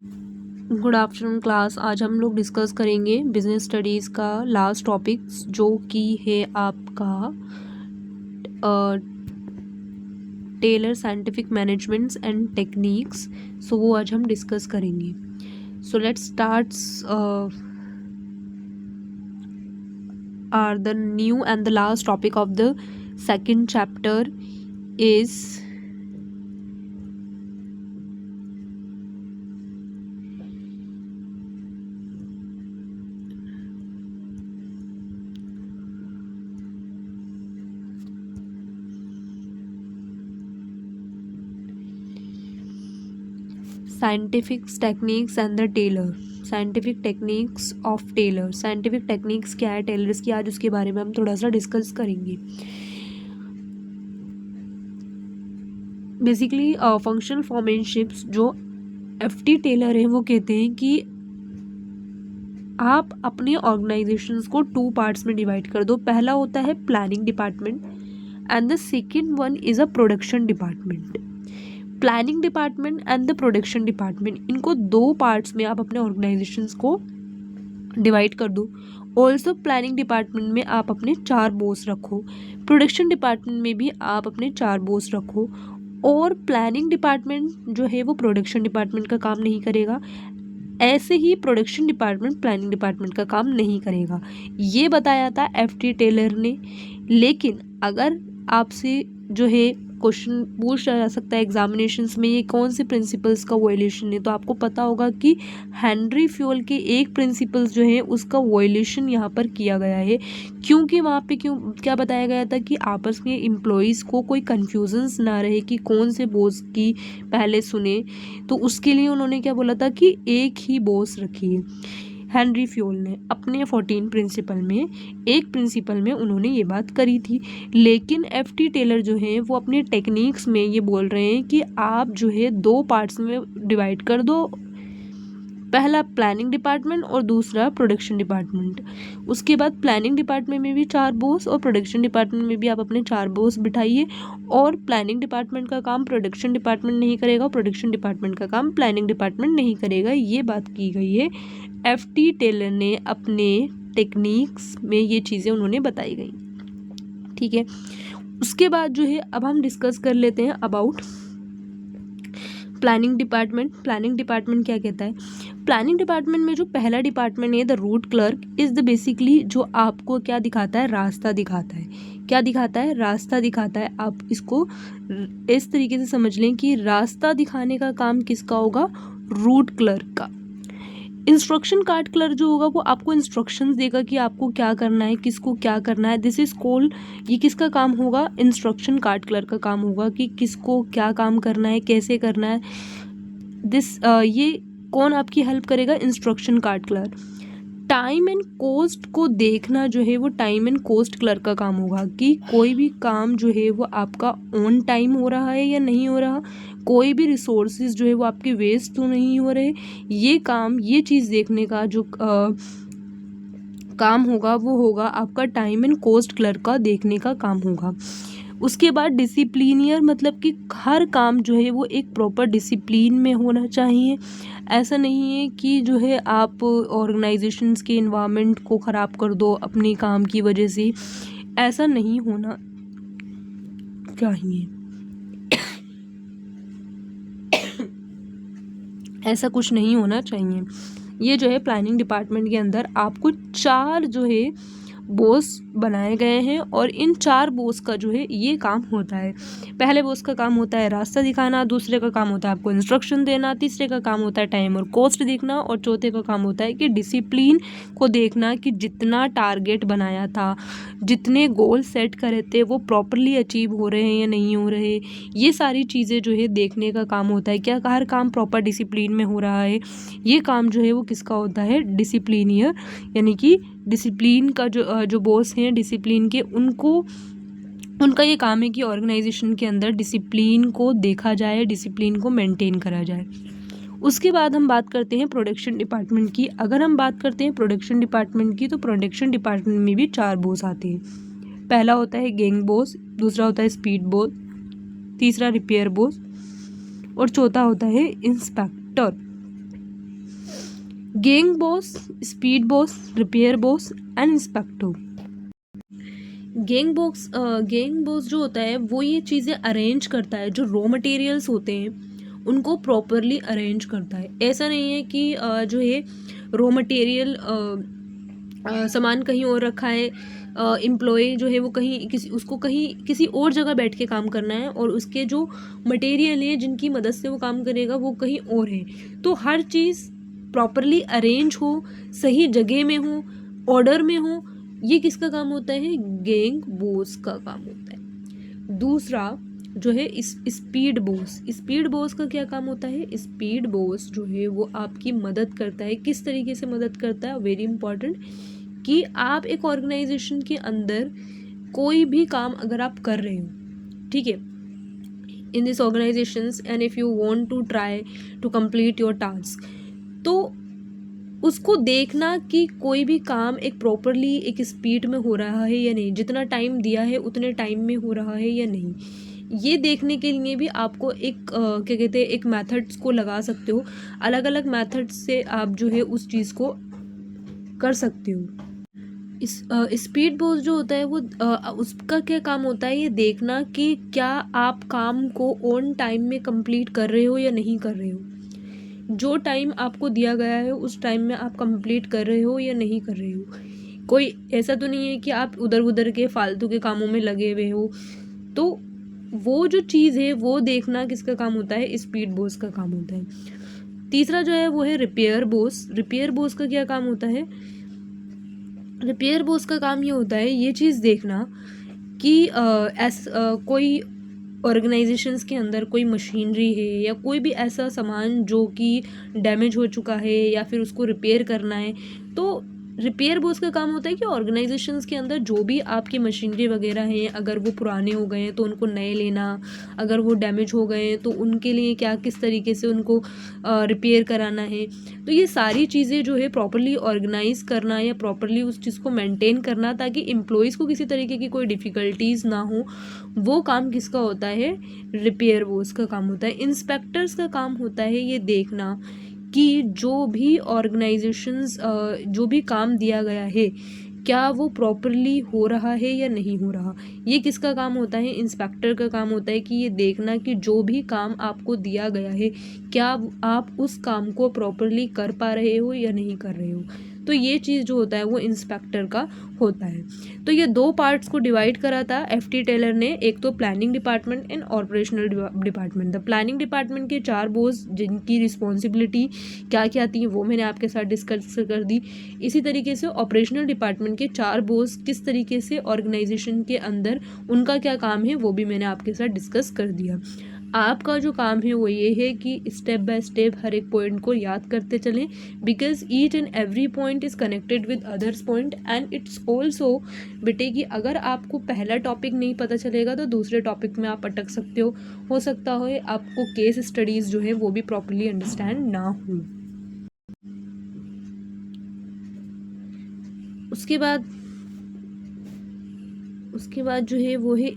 Good afternoon class. आज हम लोग डिस्कस करेंगे बिजनेस स्टडीज़ का लास्ट टॉपिक जो कि है आपका Taylor scientific managements and techniques. So वो आज हम डिस्कस करेंगे। So let's start are the new and the last topic of the second chapter is scientific techniques and the Taylor. Scientific techniques of Taylor. Scientific techniques क्या है tailors की, आज उसके बारे में हम थोड़ा सा डिस्कस करेंगे। बेसिकली फंक्शनल फॉर्मेनशिप्स जो एफटी टेलर है वो कहते हैं कि आप अपने ऑर्गेनाइजेशंस को 2 पार्ट्स में डिवाइड कर दो। पहला होता है planning department and the second one is a production department. Planning department and the production department, इनको 2 पार्ट्स में आप अपने ऑर्गेनाइजेशंस को डिवाइड कर दो। ऑल्सो प्लानिंग डिपार्टमेंट में आप अपने 4 बॉस रखो, प्रोडक्शन डिपार्टमेंट में भी आप अपने 4 बॉस रखो। और प्लानिंग डिपार्टमेंट जो है वो प्रोडक्शन डिपार्टमेंट का काम नहीं करेगा, ऐसे ही प्रोडक्शन डिपार्टमेंट प्लानिंग डिपार्टमेंट का काम नहीं करेगा। ये बताया था एफटी टेलर ने। लेकिन अगर आपसे जो है क्वेश्चन पूछा जा सकता है एग्जामिनेशंस में ये कौन से प्रिंसिपल्स का वायलेशन है, तो आपको पता होगा कि हेनरी फ्यूल के एक प्रिंसिपल्स जो है उसका वायलेशन यहाँ पर किया गया है। क्योंकि वहाँ पे क्या बताया गया था कि आपस में एम्प्लॉयज़ को कोई कन्फ्यूजन्स ना रहे कि कौन से बॉस की पहले सुने, तो उसके लिए उन्होंने क्या बोला था कि एक ही बॉस रखिए। हेनरी फ्यूल ने अपने 14 प्रिंसिपल में एक प्रिंसिपल में उन्होंने ये बात करी थी। लेकिन एफटी टेलर जो है वो अपने टेक्निक्स में ये बोल रहे हैं कि आप जो है 2 पार्ट्स में डिवाइड कर दो, पहला प्लानिंग डिपार्टमेंट और दूसरा प्रोडक्शन डिपार्टमेंट। उसके बाद प्लानिंग डिपार्टमेंट में भी 4 बॉस और प्रोडक्शन डिपार्टमेंट में भी आप अपने 4 बॉस बिठाइए। और प्लानिंग डिपार्टमेंट का काम प्रोडक्शन डिपार्टमेंट नहीं करेगा, प्रोडक्शन डिपार्टमेंट का काम प्लानिंग डिपार्टमेंट नहीं करेगा। ये बात की गई है एफटी टेलर ने अपने टेक्निक्स में, ये चीज़ें उन्होंने बताई गई। ठीक है, उसके बाद जो है अब हम डिस्कस कर लेते हैं about planning department. Planning department क्या कहता है? प्लानिंग डिपार्टमेंट में जो पहला डिपार्टमेंट है the root clerk is the basically जो आपको क्या दिखाता है, रास्ता दिखाता है। क्या दिखाता है? रास्ता दिखाता है। आप इसको इस तरीके से समझ लें कि रास्ता दिखाने का काम किसका होगा? रूट क्लर्क का। इंस्ट्रक्शन कार्ड क्लर्क जो होगा वो आपको इंस्ट्रक्शंस देगा कि आपको क्या करना है, किसको क्या करना है। दिस इज कॉल्ड, ये किसका काम होगा? इंस्ट्रक्शन कार्ड क्लर्क का काम होगा कि किसको क्या काम करना है, कैसे करना है। ये कौन आपकी हेल्प करेगा? Instruction card clerk. Time and cost को देखना जो है वो टाइम एंड कॉस्ट क्लर्क का काम होगा कि कोई भी काम जो है वो आपका ऑन टाइम हो रहा है या नहीं हो रहा, कोई भी रिसोर्सेज जो है वो आपके वेस्ट तो नहीं हो रहे। ये काम, ये चीज़ देखने का जो काम होगा वो होगा आपका टाइम एंड कॉस्ट क्लर्क का देखने का काम होगा। उसके बाद डिसिप्लिनियर, मतलब कि हर काम जो है वो एक प्रॉपर डिसिप्लिन में होना चाहिए। ऐसा नहीं है कि जो है आप ऑर्गेनाइजेशंस के इन्वायरमेंट को ख़राब कर दो अपने काम की वजह से, ऐसा नहीं होना चाहिए। ऐसा कुछ नहीं होना चाहिए। ये जो है प्लानिंग डिपार्टमेंट के अंदर आपको 4 जो है बॉस बनाए गए हैं और इन 4 बॉस का जो है ये काम होता है। पहले बॉस का काम होता है रास्ता दिखाना, दूसरे का काम होता है आपको इंस्ट्रक्शन देना, तीसरे का काम होता है टाइम और कॉस्ट देखना, और चौथे का काम होता है कि डिसिप्लिन को देखना कि जितना टारगेट बनाया था, जितने गोल सेट करे थे वो प्रॉपरली अचीव हो रहे हैं या नहीं हो रहे। ये सारी चीज़ें जो है देखने का काम होता है। क्या हर काम प्रॉपर डिसिप्लिन में हो रहा है, ये काम जो है वो किसका होता है? डिसिप्लिनियर, यानी कि डिसिप्लिन का जो बॉस हैं डिसिप्लिन के, उनका ये काम है कि ऑर्गेनाइजेशन के अंदर डिसिप्लिन को देखा जाए, डिसिप्लिन को मेंटेन करा जाए। उसके बाद हम बात करते हैं प्रोडक्शन डिपार्टमेंट की। अगर हम बात करते हैं प्रोडक्शन डिपार्टमेंट की, तो प्रोडक्शन डिपार्टमेंट में भी 4 बॉस आते हैं। पहला होता है गैंग बॉस, दूसरा होता है स्पीड बॉस, तीसरा रिपेयर बॉस और चौथा होता है inspector. Gang boss, speed boss, repair boss and inspector. Gang boss जो होता है वो ये चीज़ें अरेंज करता है, जो रॉ मटेरियल्स होते हैं उनको प्रॉपरली अरेंज करता है। ऐसा नहीं है कि जो है रॉ मटेरियल सामान कहीं और रखा है, एम्प्लॉय जो है वो कहीं किसी और जगह बैठ के काम करना है, और उसके जो मटेरियल हैं जिनकी मदद से वो काम करेगा वो कहीं और है। तो हर चीज़ प्रॉपरली अरेंज हो, सही जगह में हो, ऑर्डर में हो, ये किसका काम होता है? गेंग बॉस का काम होता है। दूसरा जो है स्पीड बॉस। स्पीड बॉस का क्या काम होता है? स्पीड बॉस जो है वो आपकी मदद करता है। किस तरीके से मदद करता है? वेरी इंपॉर्टेंट, कि आप एक ऑर्गेनाइजेशन के अंदर कोई भी काम अगर आप कर रहे हो, ठीक है, in this organisations, and if you want to try to complete your task, तो उसको देखना कि कोई भी काम एक प्रॉपरली एक स्पीड में हो रहा है या नहीं, जितना टाइम दिया है उतने टाइम में हो रहा है या नहीं, ये देखने के लिए भी आपको एक क्या कहते हैं, एक मेथड्स को लगा सकते हो। अलग अलग मेथड्स से आप जो है उस चीज़ को कर सकते हो। इस स्पीड बॉस जो होता है वो उसका क्या काम होता है? ये देखना कि क्या आप काम को ऑन टाइम में कंप्लीट कर रहे हो या नहीं कर रहे हो, जो टाइम आपको दिया गया है उस टाइम में आप कंप्लीट कर रहे हो या नहीं कर रहे हो। कोई ऐसा तो नहीं है कि आप उधर उधर के फालतू के कामों में लगे हुए हो। तो वो जो चीज़ है वो देखना किसका काम होता है? स्पीड बॉस का काम होता है। तीसरा जो है वो है रिपेयर बॉस। रिपेयर बॉस का क्या काम होता है? रिपेयर बॉस का काम ये होता है ये चीज़ देखना कि कोई ऑर्गेनाइजेशंस के अंदर कोई मशीनरी है या कोई भी ऐसा सामान जो कि डैमेज हो चुका है या फिर उसको रिपेयर करना है। तो रिपेयर बॉस का काम होता है कि ऑर्गेनाइजेशंस के अंदर जो भी आपकी मशीनरी वगैरह हैं, अगर वो पुराने हो गए हैं तो उनको नए लेना, अगर वो डैमेज हो गए हैं तो उनके लिए क्या किस तरीके से उनको रिपेयर कराना है। तो ये सारी चीज़ें जो है प्रॉपरली ऑर्गेनाइज करना या प्रॉपरली उस चीज़ को मेंटेन करना, ताकि एम्प्लॉयज़ को किसी तरीके की कोई डिफ़िकल्टीज़ ना हो, वो काम किसका होता है? रिपेयर बॉस का काम होता है। इंस्पेक्टर्स का काम होता है ये देखना कि जो भी ऑर्गेनाइजेशंस जो भी काम दिया गया है क्या वो प्रॉपरली हो रहा है या नहीं हो रहा। ये किसका काम होता है? इंस्पेक्टर का काम होता है कि ये देखना कि जो भी काम आपको दिया गया है क्या आप उस काम को प्रॉपरली कर पा रहे हो या नहीं कर रहे हो। तो ये चीज़ जो होता है वो इंस्पेक्टर का होता है। तो ये दो पार्ट्स को डिवाइड करा था FT टेलर ने, एक तो planning department and operational department. The planning department के 4 बॉस जिनकी रिस्पॉन्सिबिलिटी क्या क्या थी वो मैंने आपके साथ डिस्कस कर दी। इसी तरीके से ऑपरेशनल डिपार्टमेंट के 4 बॉस किस तरीके से ऑर्गेनाइजेशन के अंदर उनका क्या काम है वो भी मैंने आपके साथ डिस्कस कर दिया। आपका जो काम है वो ये है कि स्टेप बाय स्टेप हर एक पॉइंट को याद करते चलें, because each and every point is connected with others point, and it's also बेटे कि अगर आपको पहला टॉपिक नहीं पता चलेगा तो दूसरे टॉपिक में आप अटक सकते हो सकता है आपको केस स्टडीज़ जो है वो भी प्रॉपरली अंडरस्टैंड ना हो। उसके बाद जो है वो है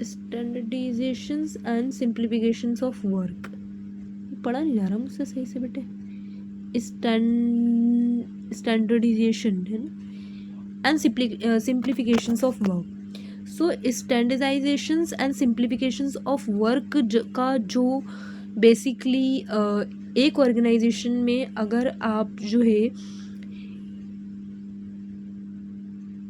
स्टैंडर्डाइजेशंस एंड सिंप्लीफिकेशंस ऑफ वर्क। पढ़ा नहीं जा रहा मुझसे सही से बेटे। स्टैंडर्डाइजेशन है ना, and simplifications of work. So standardisations and simplifications of work का जो बेसिकली एक ऑर्गेनाइजेशन में अगर आप जो है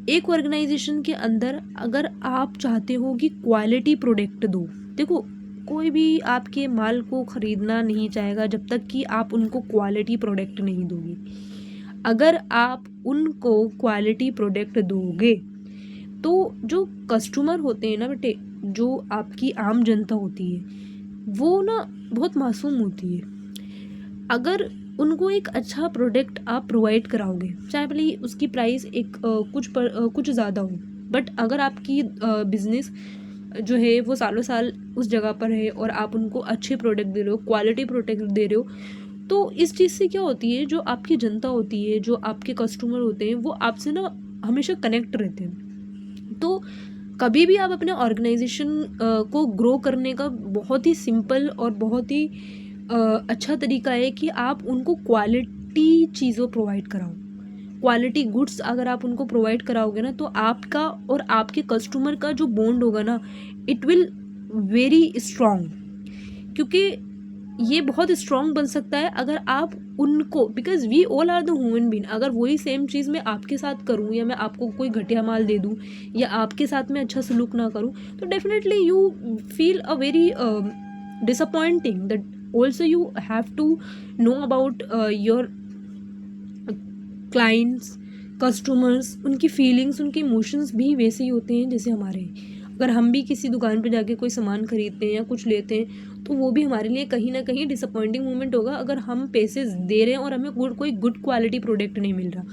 एक ऑर्गेनाइजेशन के अंदर अगर आप चाहते हो कि क्वालिटी प्रोडक्ट दो, देखो कोई भी आपके माल को ख़रीदना नहीं चाहेगा जब तक कि आप उनको क्वालिटी प्रोडक्ट नहीं दोगे। अगर आप उनको क्वालिटी प्रोडक्ट दोगे तो जो कस्टमर होते हैं ना बेटे, जो आपकी आम जनता होती है वो ना बहुत मासूम होती है। अगर उनको एक अच्छा प्रोडक्ट आप प्रोवाइड कराओगे, चाहे भले ही उसकी प्राइस एक कुछ ज़्यादा हो, बट अगर आपकी बिजनेस जो है वो सालों साल उस जगह पर है और आप उनको अच्छे प्रोडक्ट दे रहे हो, क्वालिटी प्रोडक्ट दे रहे हो, तो इस चीज़ से क्या होती है, जो आपकी जनता होती है, जो आपके कस्टमर होते हैं, वो आपसे ना हमेशा कनेक्ट रहते हैं। तो कभी भी आप अपने ऑर्गेनाइजेशन को ग्रो करने का बहुत ही सिंपल और बहुत ही अच्छा तरीका है कि आप उनको क्वालिटी चीज़ों प्रोवाइड कराओ। क्वालिटी गुड्स अगर आप उनको प्रोवाइड कराओगे ना, तो आपका और आपके कस्टमर का जो बॉन्ड होगा ना, इट विल वेरी स्ट्रॉन्ग। क्योंकि ये बहुत स्ट्रॉन्ग बन सकता है अगर आप उनको, because we all are the human being, अगर वही सेम चीज़ मैं आपके साथ करूँ या मैं आपको कोई घटिया माल दे दूँ या आपके साथ में अच्छा सलूक ना करूँ, तो definitely you feel a very disappointing. That also you have to know about your clients, customers, उनकी फीलिंग्स, उनके इमोशंस भी वैसे ही होते हैं जैसे हमारे हैं। अगर हम भी किसी दुकान पे जाके कोई सामान खरीदते हैं या कुछ लेते हैं, तो वो भी हमारे लिए कहीं ना कहीं डिसअपॉइंटिंग मोमेंट होगा अगर हम पैसे दे रहे हैं और हमें कोई गुड क्वालिटी प्रोडक्ट नहीं मिल रहा।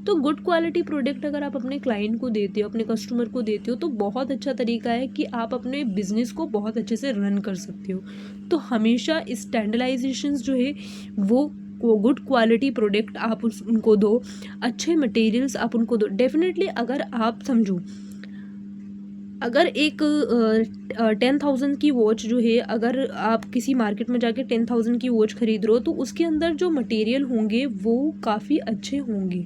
तो गुड क्वालिटी प्रोडक्ट अगर आप अपने क्लाइंट को देते हो, अपने कस्टमर को देते हो, तो बहुत अच्छा तरीका है कि आप अपने बिजनेस को बहुत अच्छे से रन कर सकते हो। तो हमेशा स्टैंडर्डाइजेशंस जो है वो गुड क्वालिटी प्रोडक्ट आप उनको दो, अच्छे मटेरियल्स आप उनको दो। डेफिनेटली अगर आप समझो, अगर एक 10,000 की वॉच जो है, अगर आप किसी मार्केट में जाके 10,000 की वॉच खरीद रहे हो, तो उसके अंदर जो मटेरियल होंगे वो काफ़ी अच्छे होंगे।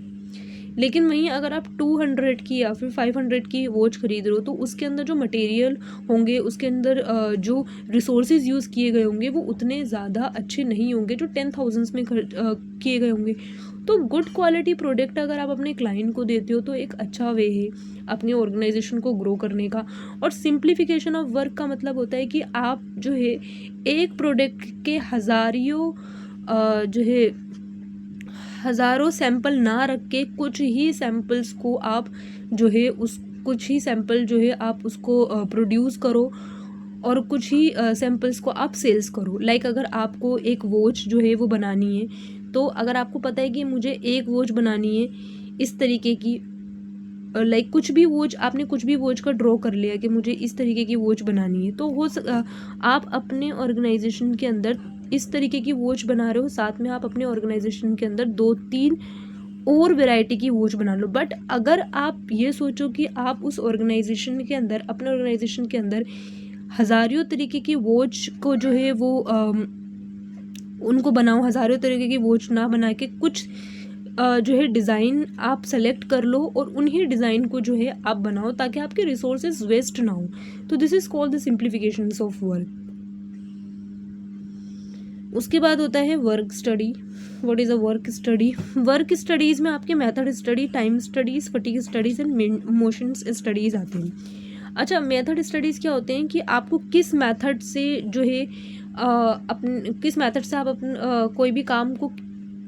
लेकिन वहीं अगर आप 200 की या फिर 500 की वॉच खरीद रहे हो, तो उसके अंदर जो मटेरियल होंगे, उसके अंदर जो रिसोर्सेज यूज़ किए गए होंगे वो उतने ज़्यादा अच्छे नहीं होंगे जो 10,000 में किए गए होंगे। तो गुड क्वालिटी प्रोडक्ट अगर आप अपने क्लाइंट को देते हो तो एक अच्छा वे है अपने ऑर्गेनाइजेशन को ग्रो करने का। और सिंप्लीफिकेशन ऑफ वर्क का मतलब होता है कि आप जो है एक प्रोडक्ट के जो है हज़ारों सैंपल ना रख के कुछ ही सैंपल्स को आप जो है उस कुछ ही सैंपल जो है आप उसको प्रोड्यूस करो और कुछ ही सैंपल्स को आप सेल्स करो। लाइक अगर आपको एक वॉच जो है वो बनानी है, तो अगर आपको पता है कि मुझे एक वॉच बनानी है इस तरीके की, लाइक कुछ भी वॉच, आपने कुछ भी वॉच का ड्रॉ कर लिया कि मुझे इस तरीके की वॉच बनानी है, तो आप अपने ऑर्गेनाइजेशन के अंदर इस तरीके की वॉच बना रहे हो, साथ में आप अपने ऑर्गेनाइजेशन के अंदर 2-3 और वैरायटी की वॉच बना लो। बट अगर आप ये सोचो कि आप उस ऑर्गेनाइजेशन के अंदर, अपने ऑर्गेनाइजेशन के अंदर हज़ारों तरीके की वॉच को जो है वो उनको बनाओ, हज़ारों तरीके की वॉच ना बना के कुछ जो है डिज़ाइन आप सेलेक्ट कर लो और उन्हीं डिज़ाइन को जो है आप बनाओ, ताकि आपके रिसोर्सेज वेस्ट ना हो। तो this is called the simplification of work. उसके बाद होता है work study. What is a work study? Work studies में आपके method study, time studies, fatigue studies and motions studies आते हैं। अच्छा, मेथड स्टडीज़ क्या होते हैं कि आपको किस मेथड से जो है किस मेथड से आप कोई भी काम को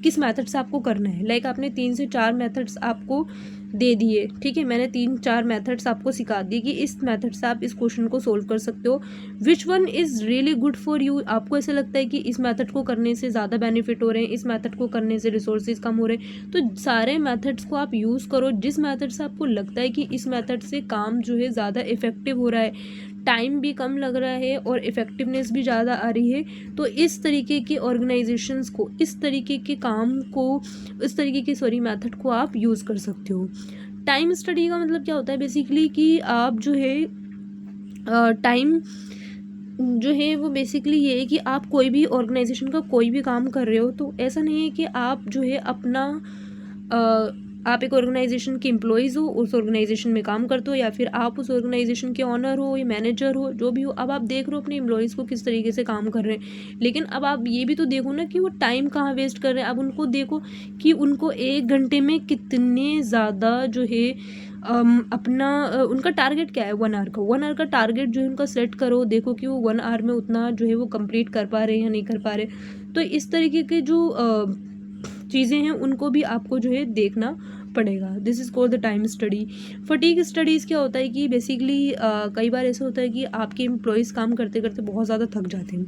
किस मेथड से आपको करना है। लाइक आपने 3 से 4 मेथड्स आपको दे दिए, ठीक है, मैंने 3-4 मेथड्स आपको सिखा दिए कि इस मेथड से आप इस क्वेश्चन को सोल्व कर सकते हो। Which one is really good for you? आपको ऐसा लगता है कि इस मेथड को करने से ज़्यादा बेनिफिट हो रहे हैं, इस मेथड को करने से रिसोर्सेज कम हो रहे हैं, तो सारे मेथड्स को आप यूज़ करो। जिस मेथड से आपको लगता है कि इस मेथड से काम जो है ज़्यादा इफेक्टिव हो रहा है, टाइम भी कम लग रहा है और इफ़ेक्टिवनेस भी ज़्यादा आ रही है, तो इस तरीके की ऑर्गेनाइजेशंस को, इस तरीके के काम को, इस तरीके की मेथड को आप यूज़ कर सकते हो। टाइम स्टडी का मतलब क्या होता है बेसिकली कि आप जो है टाइम जो है वो बेसिकली ये है कि आप कोई भी ऑर्गेनाइजेशन का कोई भी काम कर रहे हो, तो ऐसा नहीं है कि आप जो है अपना आप एक ऑर्गेनाइजेशन के एम्प्लॉयज़ हो, उस ऑर्गेनाइजेशन में काम करते हो, या फिर आप उस ऑर्गेनाइजेशन के ऑनर हो या मैनेजर हो, जो भी हो। अब आप देख रहे हो अपने एम्प्लॉयज़ को किस तरीके से काम कर रहे हैं, लेकिन अब आप ये भी तो देखो ना कि वो टाइम कहाँ वेस्ट कर रहे हैं। अब उनको देखो कि उनको 1 घंटे में कितने ज़्यादा जो है उनका टारगेट क्या है 1 आवर का। 1 आवर का टारगेट जो है उनका सेट करो, देखो कि वो 1 आवर में उतना जो है वो कंप्लीट कर पा रहे हैं या नहीं कर पा रहे। तो इस तरीके के जो चीज़ें हैं उनको भी आपको जो है देखना पड़ेगा। This is called the time study. Fatigue studies क्या होता है कि बेसिकली कई बार ऐसा होता है कि आपके एम्प्लॉयज़ काम करते करते बहुत ज़्यादा थक जाते हैं,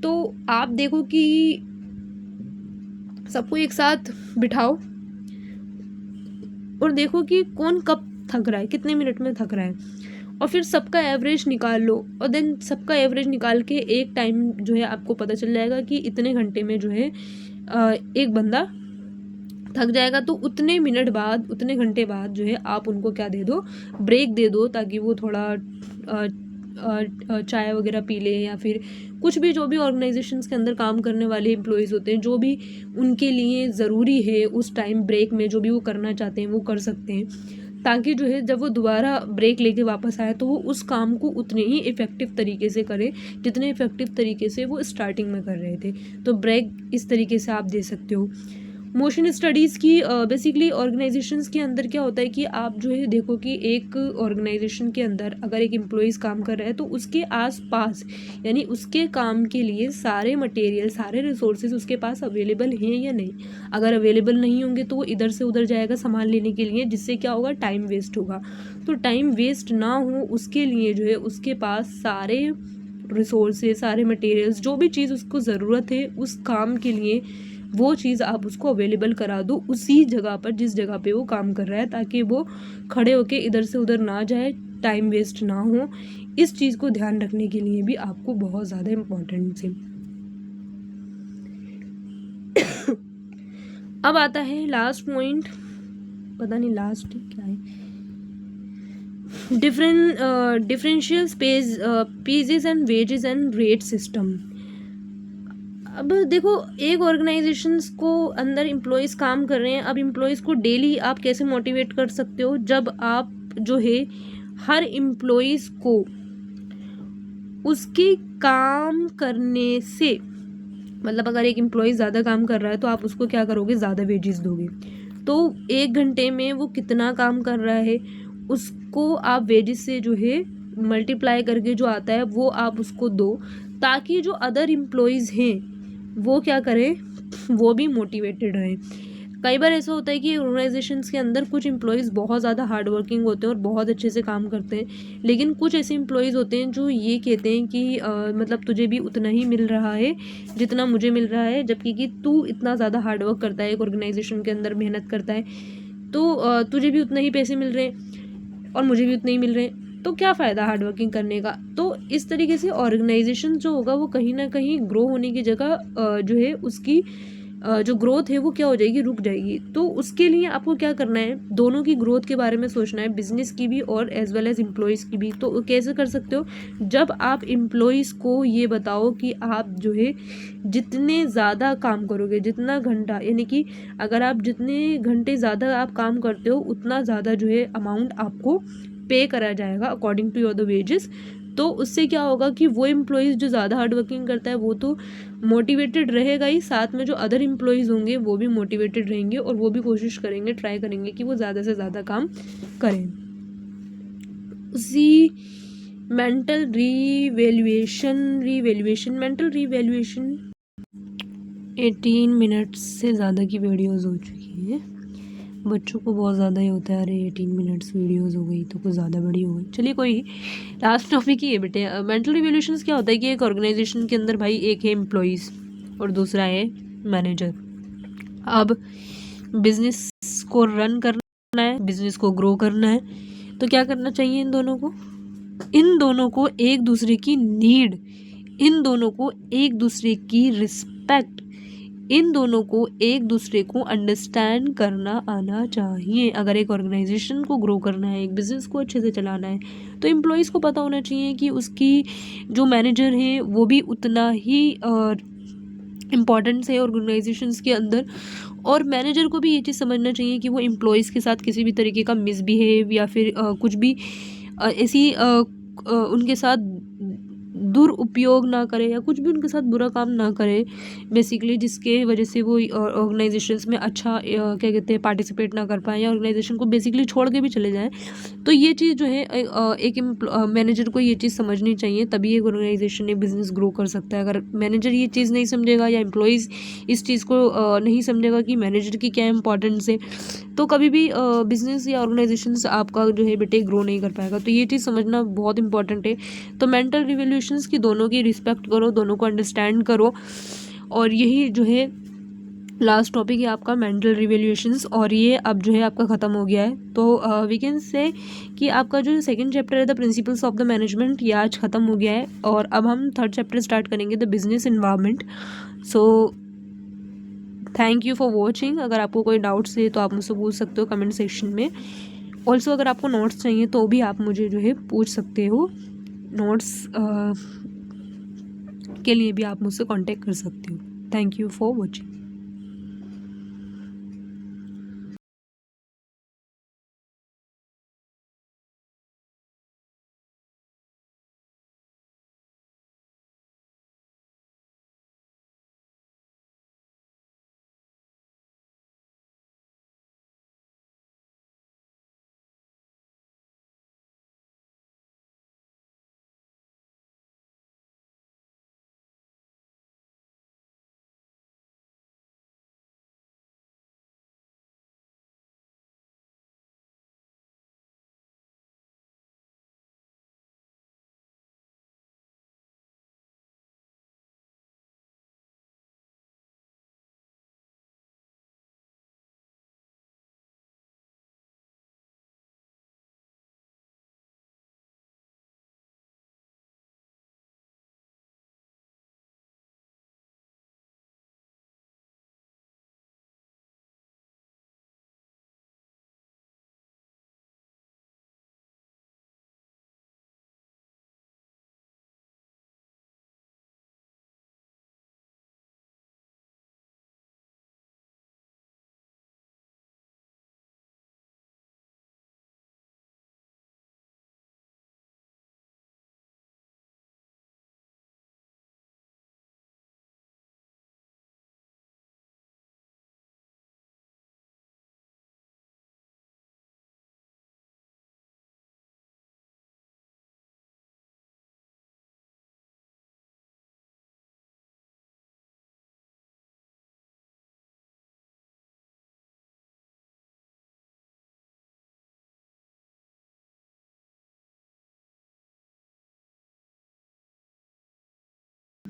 तो आप देखो कि सबको एक साथ बिठाओ और देखो कि कौन कब थक रहा है, कितने मिनट में थक रहा है, और फिर सबका एवरेज निकाल लो, और देन सबका एवरेज निकाल के एक टाइम जो है आपको पता चल जाएगा कि इतने घंटे में जो है एक बंदा थक जाएगा तो उतने मिनट बाद, उतने घंटे बाद जो है आप उनको क्या दे दो, ब्रेक दे दो, ताकि वो थोड़ा चाय वगैरह पी ले, या फिर कुछ भी, जो भी ऑर्गेनाइजेशंस के अंदर काम करने वाले एम्प्लॉयज़ होते हैं, जो भी उनके लिए ज़रूरी है उस टाइम ब्रेक में, जो भी वो करना चाहते हैं वो कर सकते हैं, ताकि जो है जब वो दोबारा ब्रेक लेके वापस आए तो वो उस काम को उतने ही इफ़ेक्टिव तरीके से करे जितने इफ़ेक्टिव तरीके से वो स्टार्टिंग में कर रहे थे। तो ब्रेक इस तरीके से आप दे सकते हो। मोशन स्टडीज़ की बेसिकली ऑर्गेनाइजेशंस के अंदर क्या होता है कि आप जो है देखो कि एक ऑर्गेनाइजेशन के अंदर अगर एक एम्प्लॉइज़ काम कर रहा है तो उसके आसपास, यानी उसके काम के लिए सारे मटेरियल, सारे रिसोर्सेज उसके पास अवेलेबल हैं या नहीं। अगर अवेलेबल नहीं होंगे तो वो इधर से उधर जाएगा सामान लेने के लिए, जिससे क्या होगा, टाइम वेस्ट होगा। तो टाइम वेस्ट ना हो उसके लिए जो है उसके पास सारे रिसोर्सेज, सारे मटेरियल्स, जो भी चीज़ उसको ज़रूरत है उस काम के लिए, वो चीज़ आप उसको अवेलेबल करा दो उसी जगह पर जिस जगह पे वो काम कर रहा है, ताकि वो खड़े होके इधर से उधर ना जाए, टाइम वेस्ट ना हो। इस चीज़ को ध्यान रखने के लिए भी आपको बहुत ज़्यादा इम्पोर्टेंट है। अब आता है लास्ट पॉइंट, पता नहीं लास्ट क्या है, differential pages and wages and rate system. अब देखो, एक ऑर्गेनाइजेशंस को अंदर एम्प्लॉयज़ काम कर रहे हैं। अब एम्प्लॉयज़ को डेली आप कैसे मोटिवेट कर सकते हो, जब आप जो है हर एम्प्लॉयज़ को उसके काम करने से, मतलब अगर एक एम्प्लॉय ज़्यादा काम कर रहा है तो आप उसको क्या करोगे, ज़्यादा वेजेस दोगे। तो 1 घंटे में वो कितना काम कर रहा है उसको आप वेजेस से जो है मल्टीप्लाई करके जो आता है वो आप उसको दो, ताकि जो अदर एम्प्लॉयज़ हैं वो क्या करें, वो भी मोटिवेटेड रहें। कई बार ऐसा होता है कि ऑर्गेनाइजेशंस के अंदर कुछ एम्प्लॉयज़ बहुत ज़्यादा हार्ड वर्किंग होते हैं और बहुत अच्छे से काम करते हैं, लेकिन कुछ ऐसे एम्प्लॉयज़ होते हैं जो ये कहते हैं कि मतलब तुझे भी उतना ही मिल रहा है जितना मुझे मिल रहा है, जबकि कि तू इतना ज़्यादा हार्ड वर्क करता है, एक ऑर्गेनाइजेशन के अंदर मेहनत करता है, तो तुझे भी उतना ही पैसे मिल रहे हैं और मुझे भी उतने ही मिल रहे हैं, तो क्या फ़ायदा हार्ड वर्किंग करने का। तो इस तरीके से ऑर्गेनाइजेशन जो होगा वो कहीं ना कहीं ग्रो होने की जगह जो है उसकी जो ग्रोथ है वो क्या हो जाएगी, रुक जाएगी। तो उसके लिए आपको क्या करना है, दोनों की ग्रोथ के बारे में सोचना है, बिजनेस की भी और एज वेल एज एम्प्लॉयज़ की भी। तो कैसे कर सकते हो, जब आप एम्प्लॉयज़ को ये बताओ कि आप जो है जितने ज़्यादा काम करोगे, जितना घंटा, यानी कि अगर आप जितने घंटे ज़्यादा आप काम करते हो उतना ज़्यादा जो है अमाउंट आपको पे करा जाएगा according to your the wages. तो उससे क्या होगा कि वो एम्प्लॉयज़ जो ज़्यादा हार्ड वर्किंग करता है वो तो मोटिवेटेड रहेगा ही, साथ में जो अदर एम्प्लॉयज़ होंगे वो भी मोटिवेटेड रहेंगे और वो भी कोशिश करेंगे, ट्राई करेंगे कि वो ज़्यादा से ज़्यादा काम करें। उसी मेंटल रीवैल्यूएशन 18 मिनट्स से ज़्यादा की वीडियोस हो चुकी है। बच्चों को बहुत ज़्यादा ही होता है, अरे 18 मिनट्स वीडियोस हो गई तो कुछ ज़्यादा बड़ी हो गई। चलिए कोई, लास्ट टॉपिक ही है बेटे। मेंटल रिवॉल्यूशंस क्या होता है कि एक ऑर्गेनाइजेशन के अंदर भाई एक है एम्प्लॉयज़ और दूसरा है मैनेजर। अब बिजनेस को रन करना है, बिजनेस को ग्रो करना है, तो क्या करना चाहिए इन दोनों को, इन दोनों को एक दूसरे की नीड, इन दोनों को एक दूसरे की रिस्पेक्ट, इन दोनों को एक दूसरे को अंडरस्टैंड करना आना चाहिए। अगर एक ऑर्गेनाइजेशन को ग्रो करना है, एक बिजनेस को अच्छे से चलाना है, तो एम्प्लॉयज़ को पता होना चाहिए कि उसकी जो मैनेजर है वो भी उतना ही इम्पॉर्टेंस है ऑर्गेनाइजेशंस के अंदर। और मैनेजर को भी ये चीज़ समझना चाहिए कि वो एम्प्लॉयज़ के साथ किसी भी तरीके का मिसबिहेव या फिर कुछ भी ऐसी उनके साथ दुरुपयोग ना करे या कुछ भी उनके साथ बुरा काम ना करे, बेसिकली जिसके वजह से वो ऑर्गेनाइजेशंस में अच्छा क्या कहते हैं पार्टिसिपेट ना कर पाए या ऑर्गेनाइजेशन को बेसिकली छोड़ के भी चले जाएं। तो ये चीज़ जो है एक मैनेजर को ये चीज़ समझनी चाहिए, तभी एक ऑर्गेनाइजेशन एक बिज़नेस ग्रो कर सकता है। अगर मैनेजर ये चीज़ नहीं समझेगा या एम्प्लॉयज़ इस चीज़ को नहीं समझेगा कि मैनेजर की क्या इंपॉर्टेंस है, तो कभी भी बिजनेस या ऑर्गेनाइजेशंस आपका जो है बेटे ग्रो नहीं कर पाएगा। तो ये चीज़ समझना बहुत इंपॉर्टेंट है। तो मेंटल रिवॉल्यूशंस की दोनों की रिस्पेक्ट करो, दोनों को अंडरस्टैंड करो, और यही जो है लास्ट टॉपिक है आपका मेंटल रिवॉल्यूशंस, और ये अब जो है आपका ख़त्म हो गया है। तो वी कैन से कि आपका जो सेकंड चैप्टर है the principles of the management, ये आज ख़त्म हो गया है, और अब हम थर्ड चैप्टर स्टार्ट करेंगे the business environment. So thank you for watching. अगर आपको कोई डाउट्स है तो आप मुझसे पूछ सकते हो कमेंट सेक्शन में। ऑल्सो अगर आपको नोट्स चाहिए तो भी आप मुझे जो है पूछ सकते हो। नोट्स के लिए भी आप मुझसे कांटेक्ट कर सकते हो। Thank you for watching.